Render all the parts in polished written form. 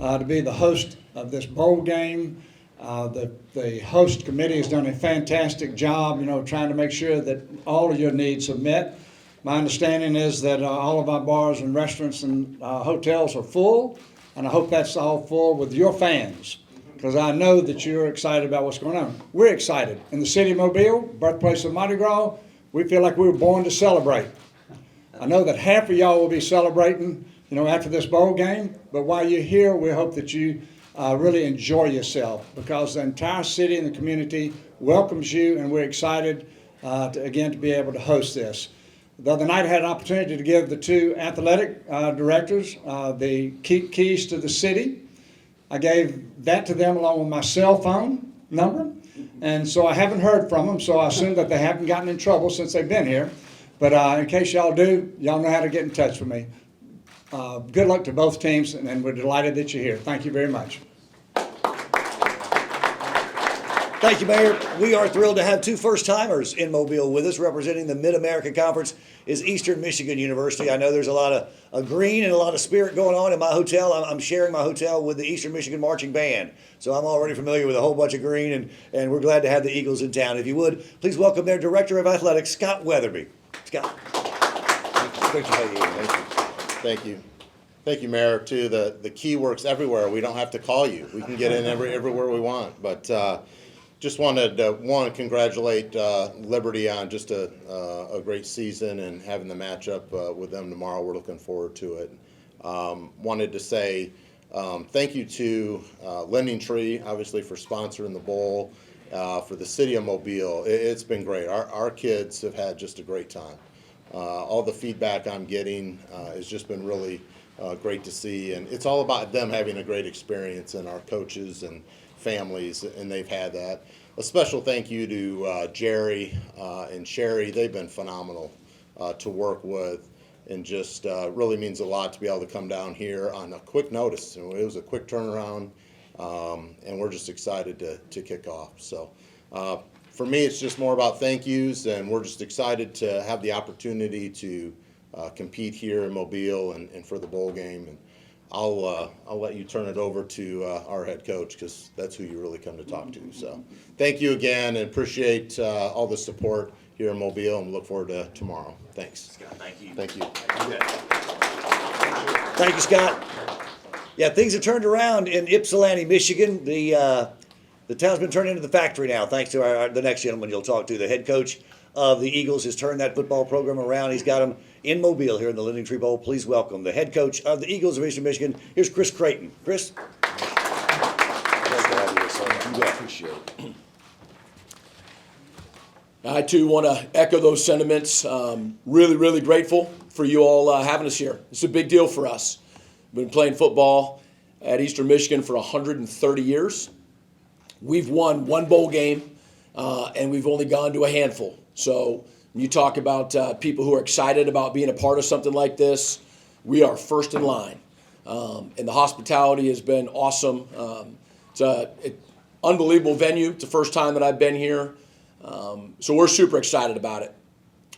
to be the host of this bowl game. The host committee has done a fantastic job, trying to make sure that all of your needs are met. My understanding is that all of our bars and restaurants and hotels are full, and I hope that's all full with your fans, because I know that you're excited about what's going on. We're excited. In the city of Mobile, birthplace of Mardi Gras, we feel like we were born to celebrate. I know that half of y'all will be celebrating, after this bowl game, but while you're here, we hope that you really enjoy yourself, because the entire city and the community welcomes you, and we're excited to be able to host this. The other night I had an opportunity to give the two athletic directors the keys to the city. I gave that to them along with my cell phone number, and so I haven't heard from them, so I assume that they haven't gotten in trouble since they've been here. But in case y'all do, y'all know how to get in touch with me. Good luck to both teams, and we're delighted that you're here. Thank you very much. Thank you, Mayor. We are thrilled to have two first-timers in Mobile with us. Representing the Mid-America Conference is Eastern Michigan University. I know there's a lot of green and a lot of spirit going on in my hotel. I'm sharing my hotel with the Eastern Michigan Marching Band, so I'm already familiar with a whole bunch of green, and we're glad to have the Eagles in town. If you would, please welcome their Director of Athletics, Scott Weatherby. Scott. Great to have you here. Thank you, Mayor. Too, the key works everywhere. We don't have to call you. We can get in everywhere we want. But just wanted to congratulate Liberty on just a great season and having the matchup with them tomorrow. We're looking forward to it. Wanted to say thank you to LendingTree, obviously, for sponsoring the bowl. For the city of Mobile, it's been great. Our kids have had just a great time. All the feedback I'm getting has just been really great to see, and it's all about them having a great experience, and our coaches and families, and they've had that. A special thank you to Jerry and Sherry. They've been phenomenal to work with, and just really means a lot to be able to come down here on a quick notice. It was a quick turnaround, and we're just excited to kick off. So for me, it's just more about thank yous, and we're just excited to have the opportunity to compete here in Mobile and for the bowl game. And I'll let you turn it over to our head coach, because that's who you really come to talk to. So thank you again, and appreciate all the support here in Mobile, and look forward to tomorrow. Thanks. Scott, thank you. Thank you. Thank you, Scott. Yeah, things have turned around in Ypsilanti, Michigan. The town's been turned into the factory now, thanks to the next gentleman you'll talk to. The head coach of the Eagles has turned that football program around. He's got them in Mobile here in the LendingTree Bowl. Please welcome the head coach of the Eagles of Eastern Michigan. Here's Chris Creighton. Chris? Appreciate it. I, too, want to echo those sentiments. Really, really grateful for you all having us here. It's a big deal for us. We've been playing football at Eastern Michigan for 130 years. We've won one bowl game, and we've only gone to a handful. So when you talk about people who are excited about being a part of something like this, we are first in line. And the hospitality has been awesome. It's an unbelievable venue. It's the first time that I've been here. So we're super excited about it.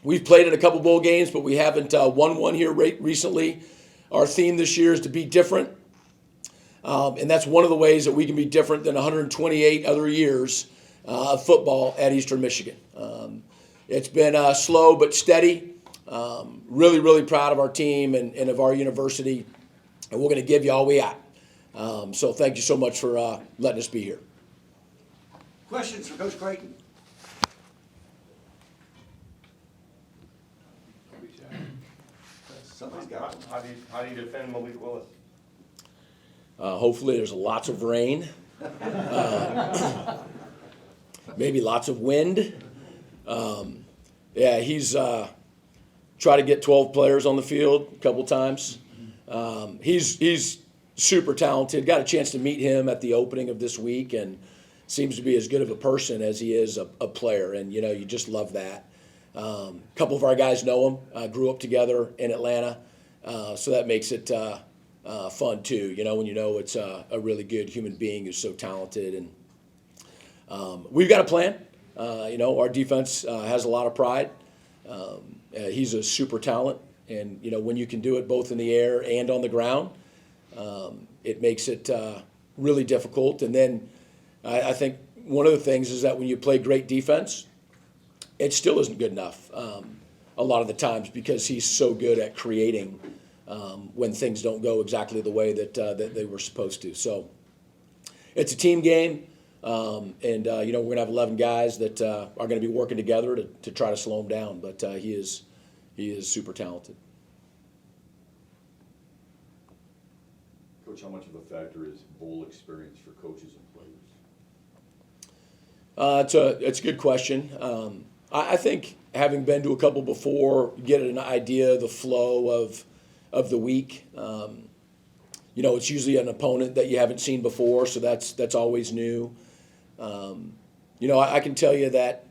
We've played in a couple bowl games, but we haven't won one here recently. Our theme this year is to be different. And that's one of the ways that we can be different than 128 other years of football at Eastern Michigan. It's been slow but steady. Really, really proud of our team and of our university. And we're going to give you all we got. So thank you so much for letting us be here. Questions for Coach Creighton? Somebody's got one. How do you defend Malik Willis? Hopefully there's lots of rain, maybe lots of wind. He's tried to get 12 players on the field a couple times. He's super talented. Got a chance to meet him at the opening of this week, and seems to be as good of a person as he is a player, and you just love that. A couple of our guys know him, grew up together in Atlanta, so that makes it fun too, when you know it's a really good human being who's so talented. And we've got a plan. Our defense has a lot of pride. He's a super talent, and when you can do it both in the air and on the ground, it makes it really difficult. And then I think one of the things is that when you play great defense, it still isn't good enough a lot of the times because he's so good at creating when things don't go exactly the way that they were supposed to. So it's a team game, and we're going to have 11 guys that are going to be working together to try to slow him down. But he is super talented. Coach, how much of a factor is bowl experience for coaches and players? It's a good question. I think having been to a couple before, you get an idea of the flow of the week. It's usually an opponent that you haven't seen before, so that's always new. I can tell you that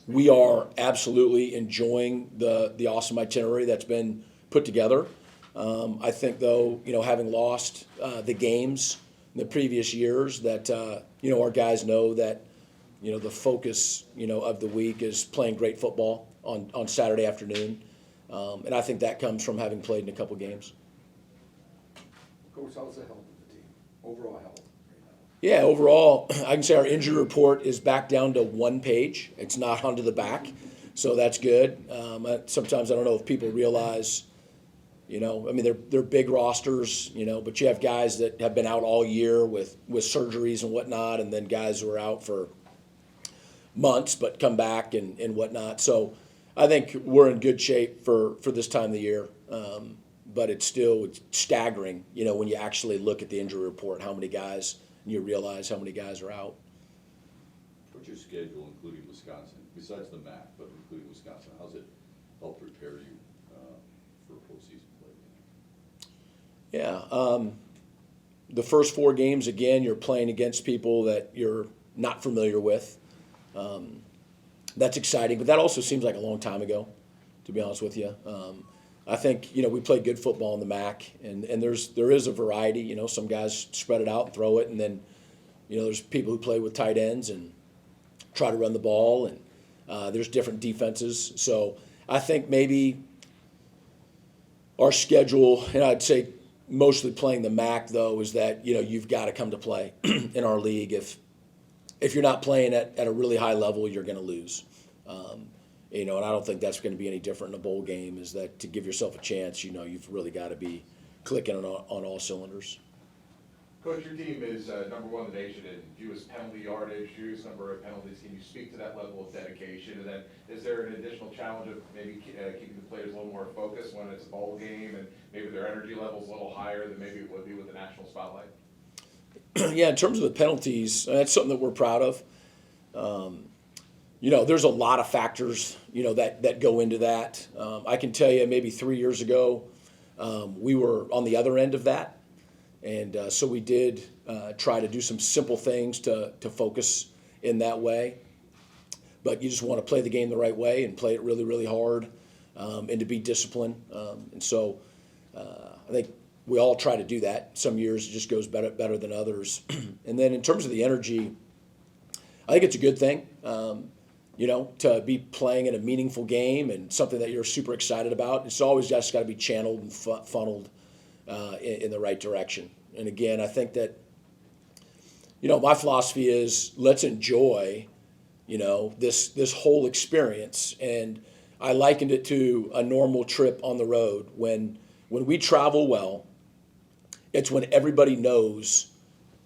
we are absolutely enjoying the awesome itinerary that's been put together. I think, though, having lost the games in the previous years, that our guys know that the focus of the week is playing great football on Saturday afternoon, and I think that comes from having played in a couple games. Coach, how's the health of the team? Overall health right now? Yeah, overall, I can say our injury report is back down to one page. It's not onto the back, so that's good. Sometimes I don't know if people realize, they're big rosters, but you have guys that have been out all year with surgeries and whatnot, and then guys who are out for months but come back and whatnot. So I think we're in good shape for this time of the year. But it's staggering, when you actually look at the injury report, how many guys, and you realize how many guys are out. What's your schedule, including Wisconsin, besides the MAC, but including Wisconsin? How's it help prepare you for postseason play? Yeah, the first 4 games, again, you're playing against people that you're not familiar with. That's exciting, but that also seems like a long time ago, to be honest with you. I think, we play good football in the MAC, and there is a variety. Some guys spread it out and throw it, and then, there's people who play with tight ends and try to run the ball, and there's different defenses. So I think maybe our schedule, and I'd say mostly playing the MAC, though, is that, you've got to come to play in our league. If you're not playing at a really high level, you're going to lose. And I don't think that's going to be any different in a bowl game, is that to give yourself a chance, you've really got to be clicking on all cylinders. Coach, your team is number 1 in the nation in fewest penalty yardage, fewest number of penalties. Can you speak to that level of dedication? And then is there an additional challenge of maybe keeping the players a little more focused when it's a bowl game and maybe their energy level's a little higher than maybe it would be with the national spotlight? Yeah, in terms of the penalties, that's something that we're proud of. There's a lot of factors, that go into that. I can tell you maybe 3 years ago, we were on the other end of that. And so we did try to do some simple things to focus in that way. But you just want to play the game the right way and play it really, really hard, and to be disciplined. And so I think we all try to do that. Some years it just goes better than others. And then in terms of the energy, I think it's a good thing, to be playing in a meaningful game and something that you're super excited about. It's always just got to be channeled and funneled in the right direction. And again, I think that, my philosophy is let's enjoy, this whole experience. And I likened it to a normal trip on the road. When we travel well, it's when everybody knows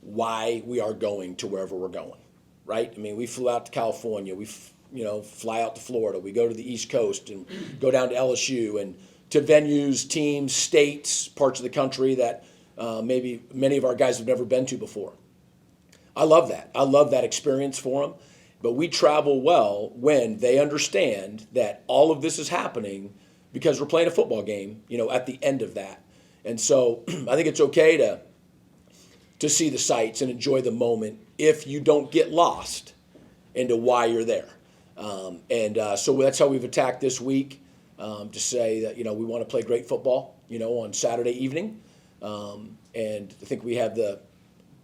why we are going to wherever we're going, right? I mean, we flew out to California. We fly out to Florida. We go to the East Coast and go down to LSU and to venues, teams, states, parts of the country that maybe many of our guys have never been to before. I love that. I love that experience for them. But we travel well when they understand that all of this is happening because we're playing a football game, at the end of that. And so I think it's okay to see the sights and enjoy the moment if you don't get lost into why you're there. So that's how we've attacked this week, to say that, we want to play great football, on Saturday evening. And I think we have the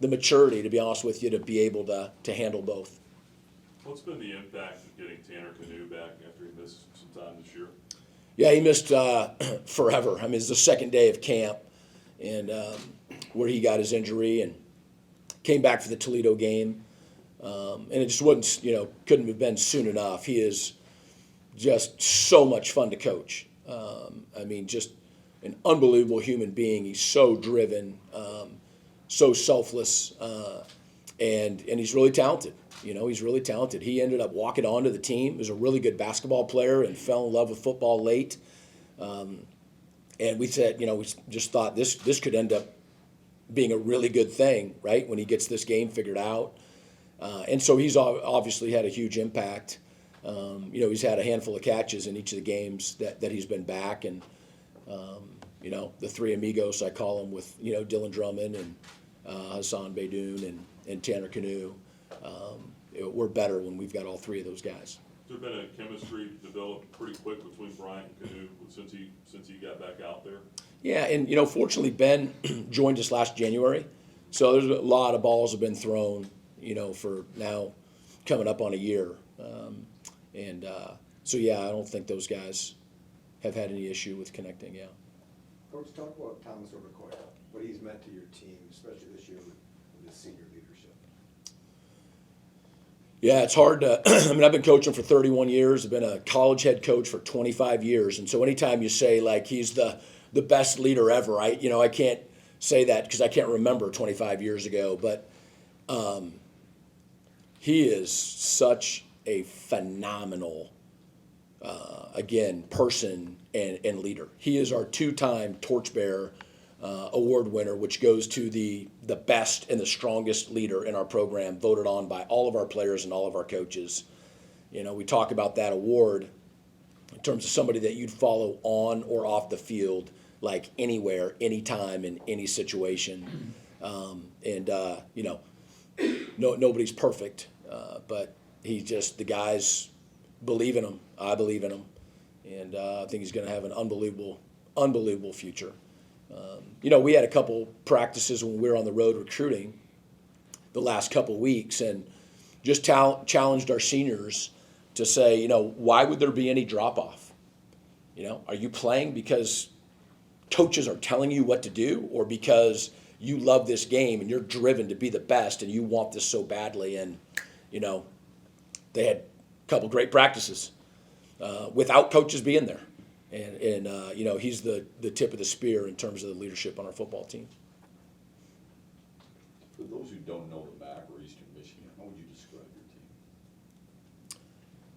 maturity, to be honest with you, to be able to handle both. What's been the impact of getting Tanner Canoe back after he missed some time this year? Yeah, he missed forever. I mean, it's the second day of camp, and where he got his injury and came back for the Toledo game. And it just wasn't, couldn't have been soon enough. He is just so much fun to coach. Just an unbelievable human being. He's so driven, so selfless, and he's really talented. He's really talented. He ended up walking onto the team. He was a really good basketball player and fell in love with football late. And we said, we just thought this could end up being a really good thing, right, when he gets this game figured out. And so he's obviously had a huge impact. He's had a handful of catches in each of the games that he's been back. And, the three amigos, I call them, with, Dylan Drummond and Hassan Beydoun and Tanner Canoe. We're better when we've got all three of those guys. Has there been a chemistry developed pretty quick between Bryant and Canoe since he got back out there? Yeah, and fortunately Ben joined us last January, so there's a lot of balls have been thrown, for now coming up on a year, so yeah, I don't think those guys have had any issue with connecting. Yeah. Coach, talk about Thomas Overcoy, what he's meant to your team, especially this year with his senior leadership. Yeah, it's hard to. I've been coaching for 31 years. I've been a college head coach for 25 years, and so anytime you say like he's the best leader ever, I can't say that because I can't remember 25 years ago. But he is such a phenomenal, person and leader. He is our 2-time Torchbearer award winner, which goes to the best and the strongest leader in our program, voted on by all of our players and all of our coaches. We talk about that award in terms of somebody that you'd follow on or off the field, like anywhere, anytime, in any situation. Nobody's perfect, but the guys believe in him. I believe in him, and I think he's going to have an unbelievable future. We had a couple practices when we were on the road recruiting the last couple weeks, and just challenged our seniors to say, why would there be any drop off? Are you playing because coaches are telling you what to do, or because you love this game and you're driven to be the best and you want this so badly? And they had a couple great practices without coaches being there. And he's the tip of the spear in terms of the leadership on our football team. For those who don't know the MAC or Eastern Michigan, how would you describe your team?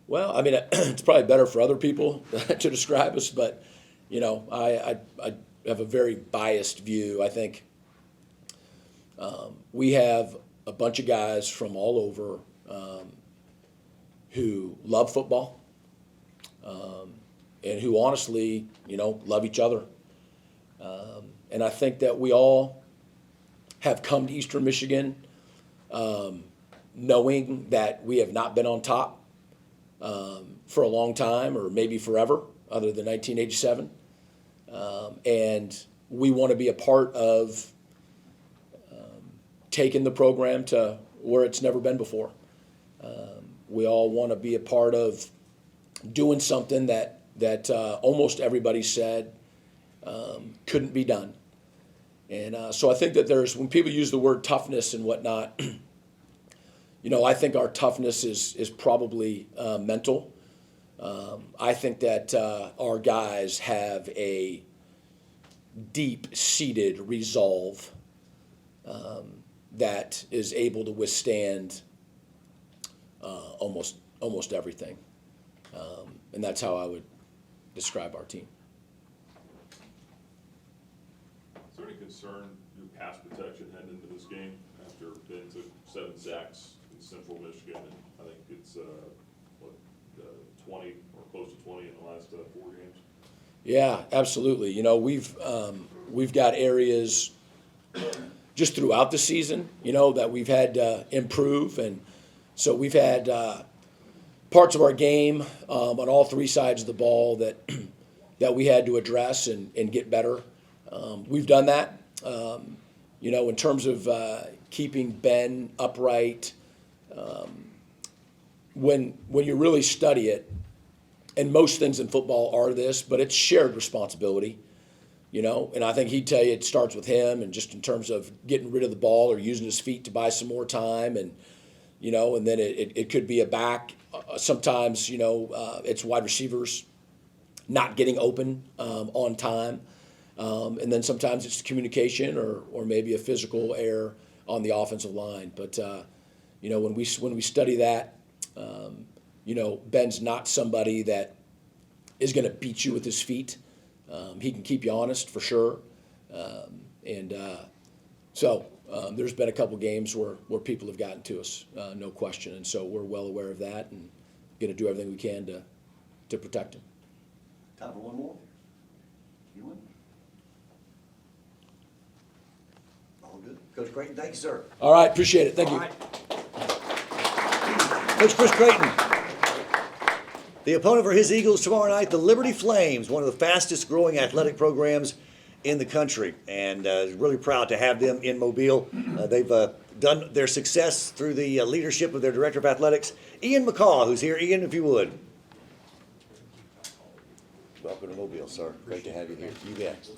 Well, it's probably better for other people to describe us, but I have a very biased view. I think we have a bunch of guys from all over who love football. And who honestly, love each other. And I think that we all have come to Eastern Michigan knowing that we have not been on top for a long time, or maybe forever, other than 1987. And we want to be a part of taking the program to where it's never been before. We all want to be a part of doing something that almost everybody said couldn't be done. And so I think that when people use the word toughness and whatnot, I think our toughness is probably mental. I think that our guys have a deep-seated resolve that is able to withstand almost everything. And that's how I would describe our team. Is there any concern your pass protection heading into this game after Ben took 7 sacks in Central Michigan, and I think it's 20 or close to 20 in the last 4 games? Yeah, absolutely. We've got areas just throughout the season, that we've had to improve, and so we've had parts of our game on all 3 sides of the ball that we had to address and get better. We've done that. In terms of keeping Ben upright, when you really study it, and most things in football are this, but it's shared responsibility. And I think he'd tell you it starts with him, and just in terms of getting rid of the ball or using his feet to buy some more time, and then it could be a back. Sometimes it's wide receivers not getting open on time, and then sometimes it's communication or maybe a physical error on the offensive line. But when we study that, Ben's not somebody that is going to beat you with his feet. He can keep you honest for sure. So there's been a couple games where people have gotten to us, no question. And so we're well aware of that and going to do everything we can to protect him. Time for one more. You win. All good. Coach Creighton, thank you, sir. All right, appreciate it. Thank you. All right. Coach Chris Creighton. The opponent for his Eagles tomorrow night, the Liberty Flames, one of the fastest growing athletic programs in the country, and really proud to have them in Mobile. They've done their success through the leadership of their Director of Athletics, Ian McCaw, who's here. Ian, if you would. Welcome to Mobile, sir. Great to have you here. You bet.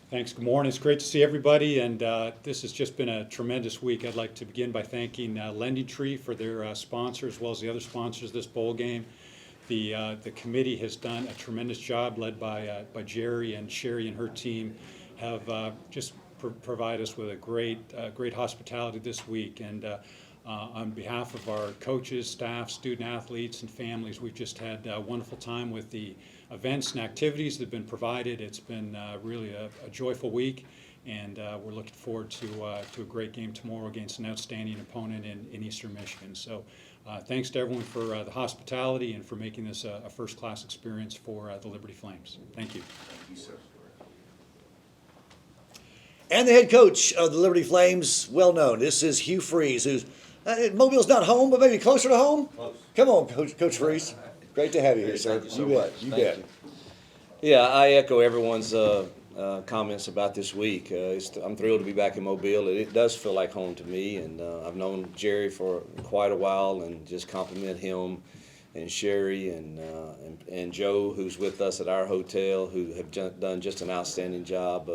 Thanks. Good morning. It's great to see everybody, and this has just been a tremendous week. I'd like to begin by thanking LendingTree for their sponsor, as well as the other sponsors of this bowl game. The committee has done a tremendous job, led by Jerry and Sherry and her team, have just provide us with a great hospitality this week. And on behalf of our coaches, staff, student athletes, and families, we've just had a wonderful time with the events and activities that have been provided. It's been really a joyful week, and we're looking forward to a great game tomorrow against an outstanding opponent in Eastern Michigan. So thanks to everyone for the hospitality and for making this a first-class experience for the Liberty Flames. Thank you. Thank you, sir. And the head coach of the Liberty Flames, well known. This is Hugh Freeze, who's Mobile's not home, but maybe closer to home. Close. Come on, Coach Freeze. Great to have you here, sir. Thank you so bet. much. You Thank bet. you. Yeah, I echo everyone's comments about this week. I'm thrilled to be back in Mobile. It does feel like home to me, and I've known Jerry for quite a while, and just compliment him and Sherry and Joe, who's with us at our hotel, who have done just an outstanding job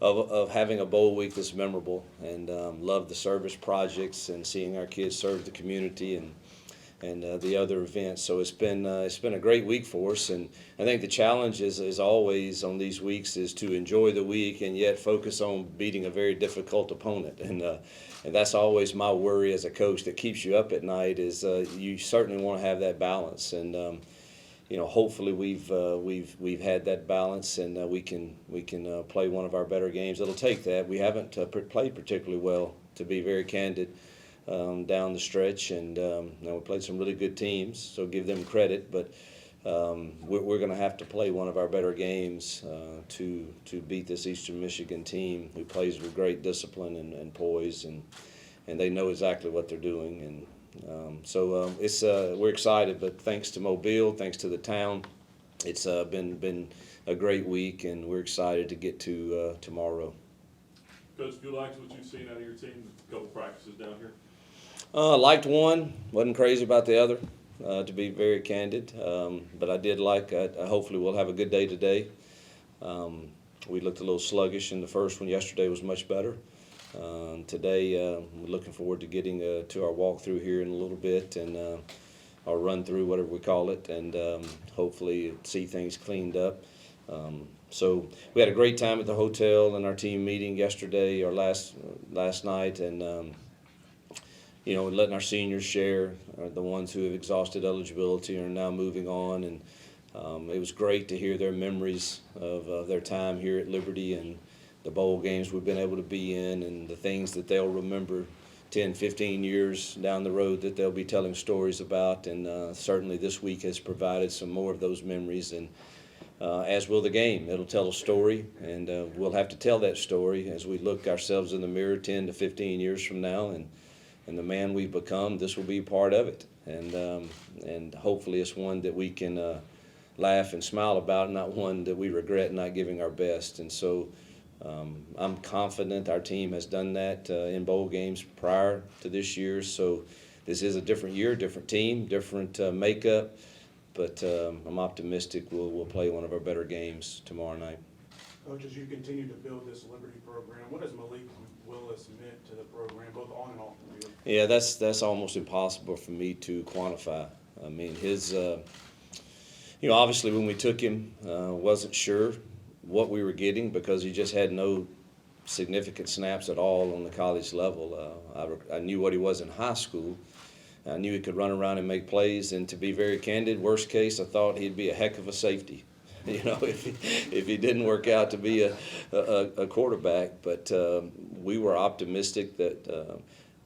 of having a bowl week that's memorable, and love the service projects and seeing our kids serve the community and the other events. So it's been a great week for us, and I think the challenge is always on these weeks is to enjoy the week and yet focus on beating a very difficult opponent, and that's always my worry as a coach that keeps you up at night is you certainly want to have that balance, and hopefully we've had that balance, and we can play one of our better games. It'll take that. We haven't played particularly well, to be very candid, down the stretch, and we played some really good teams, so give them credit. But we're going to have to play one of our better games to beat this Eastern Michigan team, who plays with great discipline and poise, and they know exactly what they're doing. And we're excited, but thanks to Mobile, thanks to the town, it's been a great week, and we're excited to get to tomorrow. Coach, if you liked what you've seen out of your team, a couple practices down here? Liked one, wasn't crazy about the other, to be very candid, but I did like, hopefully we'll have a good day today. We looked a little sluggish in the first one. Yesterday was much better. Today, we're looking forward to getting to our walkthrough here in a little bit, and our run through, whatever we call it, and hopefully see things cleaned up. So we had a great time at the hotel and our team meeting yesterday or last night, and letting our seniors share, the ones who have exhausted eligibility and are now moving on, and it was great to hear their memories of their time here at Liberty and the bowl games we've been able to be in, and the things that they'll remember 10, 15 years down the road that they'll be telling stories about. And certainly this week has provided some more of those memories, and as will the game. It'll tell a story, and we'll have to tell that story as we look ourselves in the mirror 10 to 15 years from now, and the man we've become. This will be part of it, and hopefully it's one that we can laugh and smile about, not one that we regret not giving our best. And so I'm confident our team has done that in bowl games prior to this year. So this is a different year, different team, different makeup, but I'm optimistic we'll play one of our better games tomorrow night. Coach, as you continue to build this Liberty program, what has Malik Willis meant to the program, both on and off the field? Yeah, that's almost impossible for me to quantify. I mean, his, obviously when we took him, wasn't sure what we were getting because he just had no significant snaps at all on the college level. I knew what he was in high school. I knew he could run around and make plays, and to be very candid, worst case, I thought he'd be a heck of a safety. If he didn't work out to be a quarterback. But we were optimistic that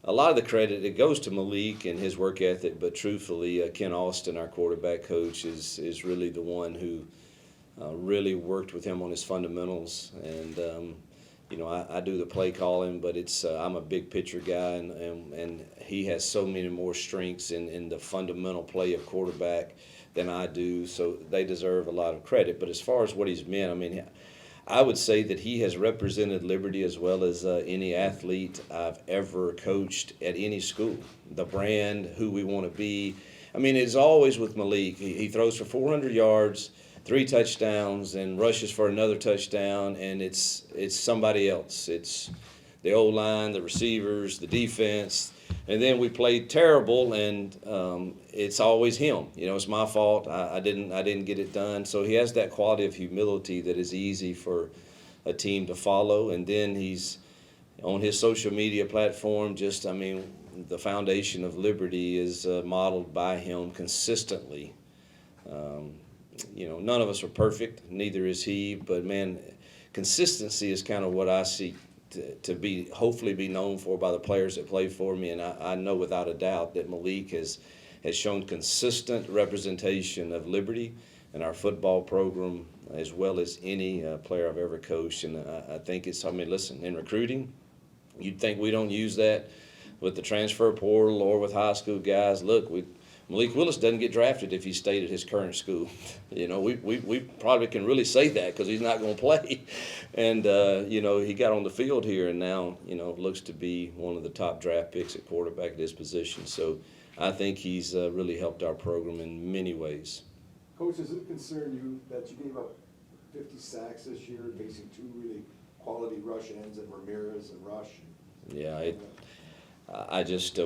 a lot of the credit, it goes to Malik and his work ethic, but truthfully, Ken Austin, our quarterback coach, is really the one who really worked with him on his fundamentals. And, I do the play calling, but I'm a big picture guy, and he has so many more strengths in the fundamental play of quarterback than I do, so they deserve a lot of credit. But as far as what he's meant, I mean, I would say that he has represented Liberty as well as any athlete I've ever coached at any school. The brand, who we want to be. I mean, it's always with Malik. He throws for 400 yards, 3 touchdowns, and rushes for another touchdown, and it's somebody else. It's the O-line, the receivers, the defense. And then we played terrible, and it's always him. It's my fault. I didn't get it done. So he has that quality of humility that is easy for a team to follow. And then he's on his social media platform. The foundation of Liberty is modeled by him consistently. None of us are perfect. Neither is he. But man, consistency is kind of what I see to hopefully be known for by the players that play for me, and I know without a doubt that Malik has shown consistent representation of Liberty and our football program as well as any player I've ever coached. And I think listen, in recruiting, you'd think we don't use that with the transfer portal or with high school guys. Look, Malik Willis doesn't get drafted if he stayed at his current school. We probably can really say that because he's not going to play. And, he got on the field here and now, looks to be one of the top draft picks at quarterback at his position. So I think he's really helped our program in many ways. Coach, does it concern you that you gave up 50 sacks this year, facing 2 really quality rush ends at Ramirez and Rush? Yeah,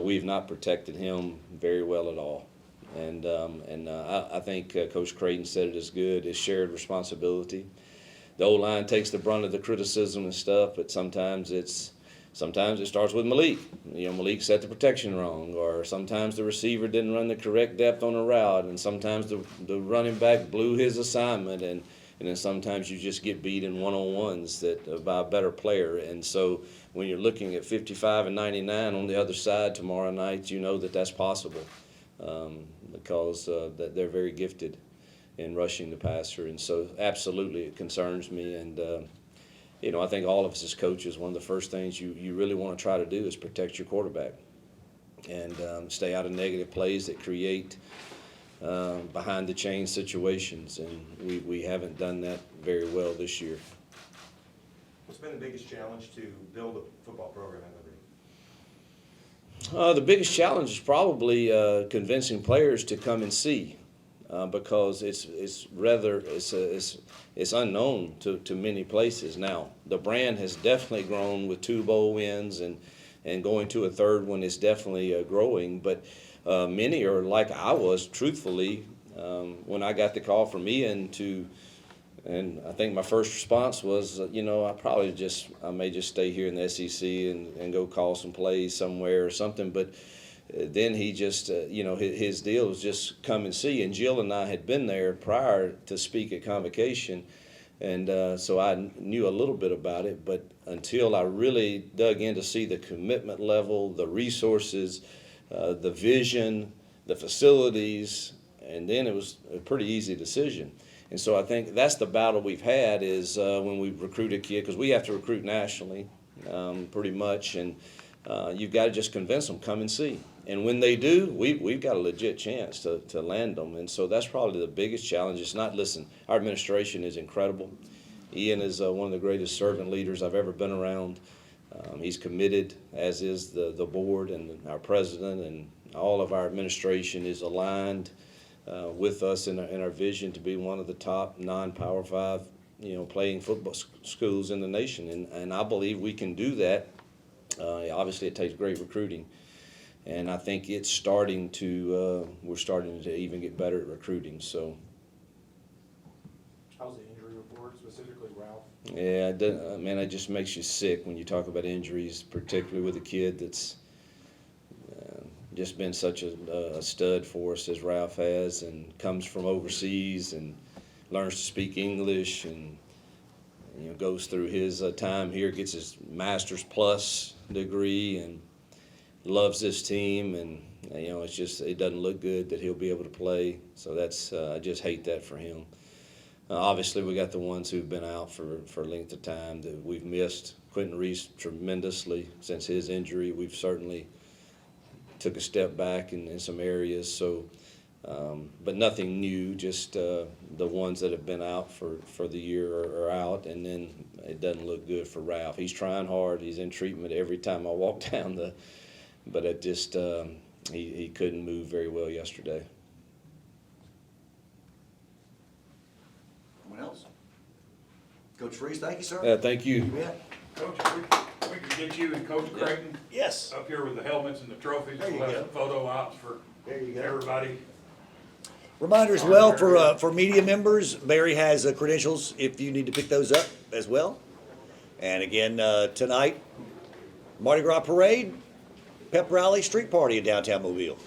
we've not protected him very well at all. And I think Coach Creighton said it as good, it's shared responsibility. The O-line takes the brunt of the criticism and stuff, but sometimes it starts with Malik. Malik set the protection wrong, or sometimes the receiver didn't run the correct depth on a route, and sometimes the running back blew his assignment, and then sometimes you just get beat in one-on-ones by a better player. And so when you're looking at 55 and 99 on the other side tomorrow night, you know that that's possible. Because that they're very gifted in rushing the passer. And so absolutely it concerns me. And, I think all of us as coaches, one of the first things you really want to try to do is protect your quarterback and stay out of negative plays that create behind the chain situations. And we haven't done that very well this year. What's been the biggest challenge to build a football program in Liberty? The biggest challenge is probably convincing players to come and see, because it's unknown to many places now. The brand has definitely grown with 2 bowl wins, and going to a 3rd one is definitely growing. But many are like I was, truthfully, when I got the call from Ian and I think my first response was, I may just stay here in the SEC and go call some plays somewhere or something. But then he just, his deal was just come and see. And Jill and I had been there prior to speak at Convocation. And so I knew a little bit about it. But until I really dug in to see the commitment level, the resources, the vision, the facilities, and then it was a pretty easy decision. And so I think that's the battle we've had is when we recruit a kid, because we have to recruit nationally pretty much, and you've got to just convince them, come and see. And when they do, we've got a legit chance to land them. And so that's probably the biggest challenge. It's not, listen, our administration is incredible. Ian is one of the greatest servant leaders I've ever been around. He's committed, as is the board and our president, and all of our administration is aligned with us in our vision to be one of the top non-Power 5, playing football schools in the nation. And I believe we can do that. Obviously, it takes great recruiting. And I think it's starting to, we're starting to even get better at recruiting. So, How's the injury report, specifically Ralph? yeah, man, it just makes you sick when you talk about injuries, particularly with a kid that's just been such a stud for us as Ralph has, and comes from overseas and learns to speak English, and goes through his time here, gets his Master's Plus degree, and loves this team. And it's just, it doesn't look good that he'll be able to play. So that's I just hate that for him. Obviously, we got the ones who've been out for a length of time that we've missed. Quentin Reese tremendously since his injury. We've certainly took a step back in some areas. So, but nothing new. Just the ones that have been out for the year are out, and then it doesn't look good for Ralph. He's trying hard. He's in treatment every time I walk down but it just he couldn't move very well yesterday. Anyone else? Coach Reese, thank you, sir. Thank you. Yeah. Coach, if we could get you and Coach Creighton Yes. up here with the helmets and the trophies, There you we'll have go. some photo ops for There you go. everybody. Reminder as well for media members, Barry has credentials if you need to pick those up as well. And again, tonight, Mardi Gras Parade, Pep Rally, Street Party in downtown Mobile.